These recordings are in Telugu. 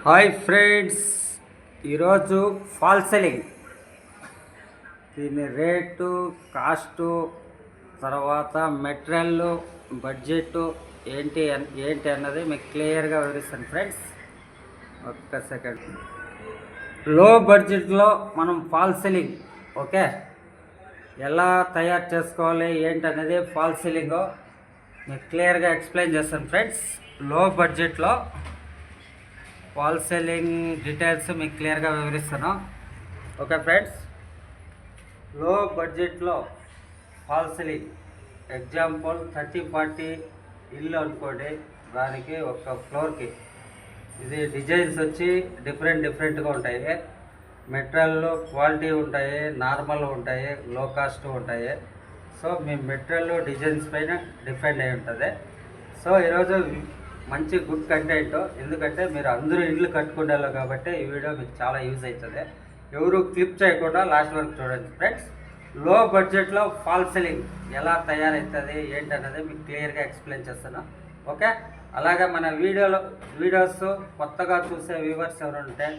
హాయ్ ఫ్రెండ్స్, ఈరోజు ఫాల్ సీలింగ్ దీని రేటు, కాస్టు, తర్వాత మెటీరియల్, బడ్జెట్ ఏంటి అన్నది మీకు క్లియర్గా వివరిస్తాను ఫ్రెండ్స్. ఒక్క సెకండ్. లో బడ్జెట్లో మనం ఫాల్ సీలింగ్ ఓకే ఎలా తయారు చేసుకోవాలి ఏంటనేది ఫాల్ సీలింగ్ మీకు క్లియర్గా ఎక్స్ప్లెయిన్ చేస్తాను ఫ్రెండ్స్. లో బడ్జెట్లో ఫాల్ సీలింగ్ డీటెయిల్స్ మీకు క్లియర్గా వివరిస్తాను. ఓకే ఫ్రెండ్స్, లో బడ్జెట్లో ఫాల్ సీలింగ్ ఎగ్జాంపుల్ 30-40 ఇల్లు అనుకోండి. దానికి ఒక ఫ్లోర్కి ఇది డిజైన్స్ వచ్చి డిఫరెంట్గా ఉంటాయి. మెటీరియల్ క్వాలిటీ ఉంటాయి, నార్మల్ ఉంటాయి, లో కాస్ట్ ఉంటాయి. సో మీ మెటీరియల్ డిజైన్స్ పైన డిపెండ్ అయి ఉంటుంది. సో ఈరోజు మంచి గుడ్ కంటెంట్, ఎందుకంటే మీరు అందరూ ఇల్లు కట్టుకుంటారు కాబట్టి ఈ వీడియో మీకు చాలా యూజ్ అవుతుంది. ఎవరు క్లిప్ చేయకుండా లాస్ట్ వరకు చూడండి ఫ్రెండ్స్. లో బడ్జెట్లో ఫాల్ సీలింగ్ ఎలా తయారవుతుంది ఏంటనేది మీకు క్లియర్గా ఎక్స్ప్లెయిన్ చేస్తాను. ఓకే, అలాగే మన వీడియోస్ కొత్తగా చూసే వ్యూవర్స్ ఎవరు ఉంటే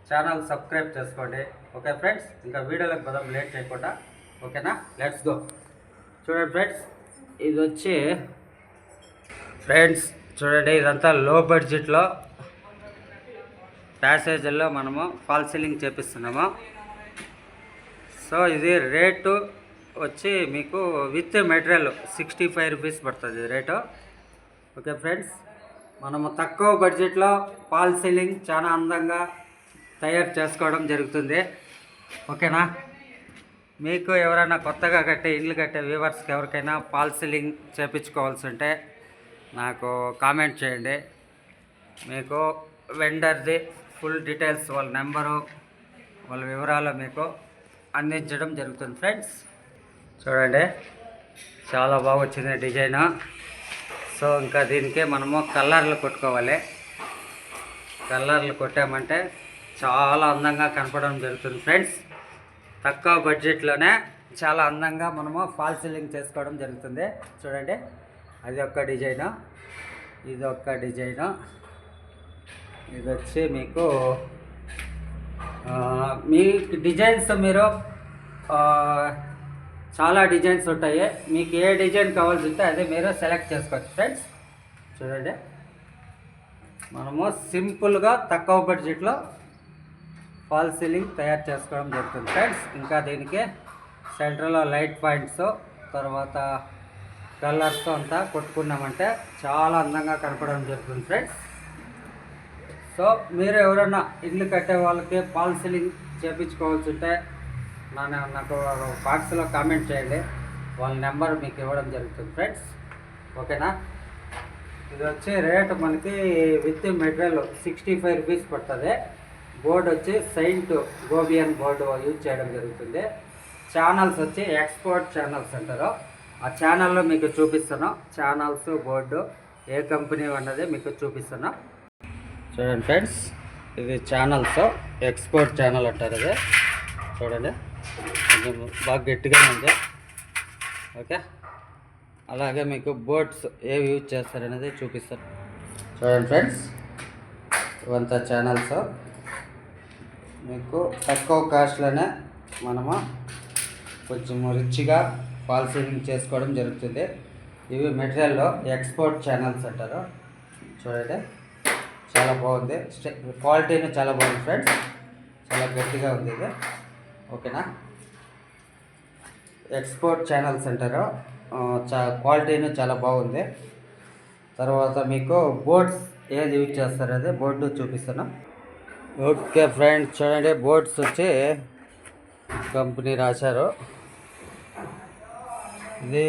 ఛానల్ సబ్స్క్రైబ్ చేసుకోండి. ఓకే ఫ్రెండ్స్, ఇంకా వీడియోలకు పదం లేట్ చేయకుండా. ఓకేనా, లెట్స్ గో. చూడండి ఫ్రెండ్స్, ఇది వచ్చి చూడండి ఇదంతా లో బడ్జెట్లో ప్యాసేజీల్లో మనము ఫాల్ సీలింగ్ చేపిస్తున్నాము. సో ఇది రేటు వచ్చి మీకు విత్ మెటీరియల్ 65 రూపీస్ పడుతుంది రేటు. ఓకే ఫ్రెండ్స్, మనము తక్కువ బడ్జెట్లో ఫాల్ సీలింగ్ చాలా అందంగా తయారు చేసుకోవడం జరుగుతుంది. ఓకేనా, మీకు ఎవరైనా కొత్తగా ఇల్లు కట్టే వ్యూవర్స్కి ఎవరికైనా ఫాల్ సీలింగ్ చేయించుకోవాల్సి ఉంటే నాకు కామెంట్ చేయండి. మీకు వెండర్ది ఫుల్ డీటెయిల్స్, వాళ్ళ నెంబరు, వాళ్ళ వివరాలు మీకు అందించడం జరుగుతుంది ఫ్రెండ్స్. చూడండి చాలా బాగా వచ్చింది డిజైను. సో ఇంకా దీనికి మనము కలర్లు కొట్టుకోవాలి. కలర్లు కొట్టామంటే చాలా అందంగా కనపడడం జరుగుతుంది ఫ్రెండ్స్. తక్కువ బడ్జెట్లోనే చాలా అందంగా మనము ఫాల్ సీలింగ్ చేసుకోవడం జరుగుతుంది. చూడండి, అది ఒక డిజైను, ఇది ఒక డిజైను. ఇది వచ్చి మీకు మీ డిజైన్స్ మీరు చాలా డిజైన్స్ ఉంటాయి. మీకు ఏ డిజైన్ కావాల్సి ఉంటే అదే మీరు సెలెక్ట్ చేసుకోవచ్చు ఫ్రెండ్స్. చూడండి, మనము సింపుల్గా తక్కువ బడ్జెట్లో ఫాల్ సీలింగ్ తయారు చేసుకోవడం జరుగుతుంది ఫ్రెండ్స్. ఇంకా దీనికి సెంటర్లో లైట్ పాయింట్స్, తర్వాత కలర్స్ అంతా కొట్టుకున్నామంటే చాలా అందంగా కనపడడం జరుగుతుంది ఫ్రెండ్స్. సో మీరు ఎవరైనా ఇల్లు కట్టే వాళ్ళకి ఫాల్ సీలింగ్ చేయించుకోవాల్సి ఉంటే నాకు బాక్స్లో కామెంట్ చేయండి. వాళ్ళ నెంబర్ మీకు ఇవ్వడం జరుగుతుంది ఫ్రెండ్స్. ఓకేనా, ఇది వచ్చి రేట్ మనకి విత్ మెటీరియల్ 65 రూపీస్ పడుతుంది. బోర్డు వచ్చి సెయింట్ గోబియన్ బోర్డు యూజ్ చేయడం జరుగుతుంది. ఛానల్స్ వచ్చి ఎక్స్పోర్ట్ ఛానల్స్ అంటారు. ఆ ఛానల్లో మీకు చూపిస్తాను. ఛానల్స్, బోర్డు ఏ కంపెనీ అన్నది మీకు చూపిస్తాను. చూడండి ఫ్రెండ్స్, ఇది ఛానల్స్ ఎక్స్పోర్ట్ ఛానల్ అంటారు. ఇది చూడండి, కొంచెం బాగా గట్టిగానే ఉంది. ఓకే, అలాగే మీకు బోర్డ్స్ ఏవి యూజ్ చేస్తారనేది చూపిస్తాను. చూడండి ఫ్రెండ్స్, ఇవంతా ఛానల్స్ మీకు తక్కువ కాస్ట్లోనే మనము కొంచెం రిచ్గా ఫాల్ సీలింగ్ చేసుకోవడం జరుగుతుంది. ఇవి మెటీరియల్లో ఎక్స్పోర్ట్ ఛానల్స్ అంటారు. చూడండి, చాలా బాగుంది, క్వాలిటీని చాలా బాగుంది ఫ్రెండ్స్, చాలా గట్టిగా ఉంది ఇది. ఓకేనా, ఎక్స్పోర్ట్ ఛానల్స్ అంటారు. క్వాలిటీని చాలా బాగుంది. తర్వాత మీకు బోర్డ్స్ ఏది యూజ్ చేస్తారు అదే బోర్డు చూపిస్తాను. ఓకే ఫ్రెండ్స్, చూడండి బోర్డ్స్ వచ్చి కంపెనీ రాశారు. ఇది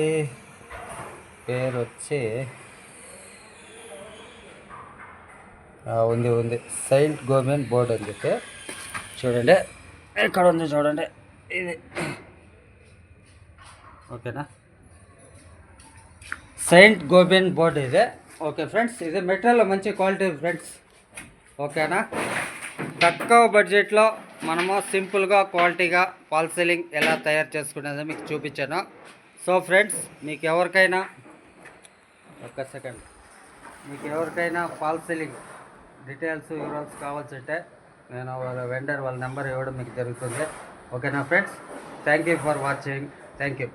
పేరు వచ్చి ఉంది సెయింట్ గోబియన్ బోర్డు అని చెప్పి. చూడండి ఎక్కడ ఉంది, చూడండి ఇది. ఓకేనా, సెయింట్ గోబియన్ బోర్డు ఇది. ఓకే ఫ్రెండ్స్, ఇది మెటీరియల్ మంచి క్వాలిటీ ఫ్రెండ్స్. ఓకేనా, తక్కువ బడ్జెట్లో మనము సింపుల్గా క్వాలిటీగా ఫాల్ సీలింగ్ ఎలా తయారు చేసుకునేదో మీకు చూపించాను. సో ఫ్రెండ్స్, మీకు ఎవరికైనా ఫాల్ సీలింగ్ డీటెయిల్స్ వివరాల్స్ కావాల్సింటే నేను వాళ్ళ వెండర్ వాళ్ళ నెంబర్ ఇవ్వడం మీకు జరుగుతుంది. ఓకేనా friends, thank you for watching. Thank you.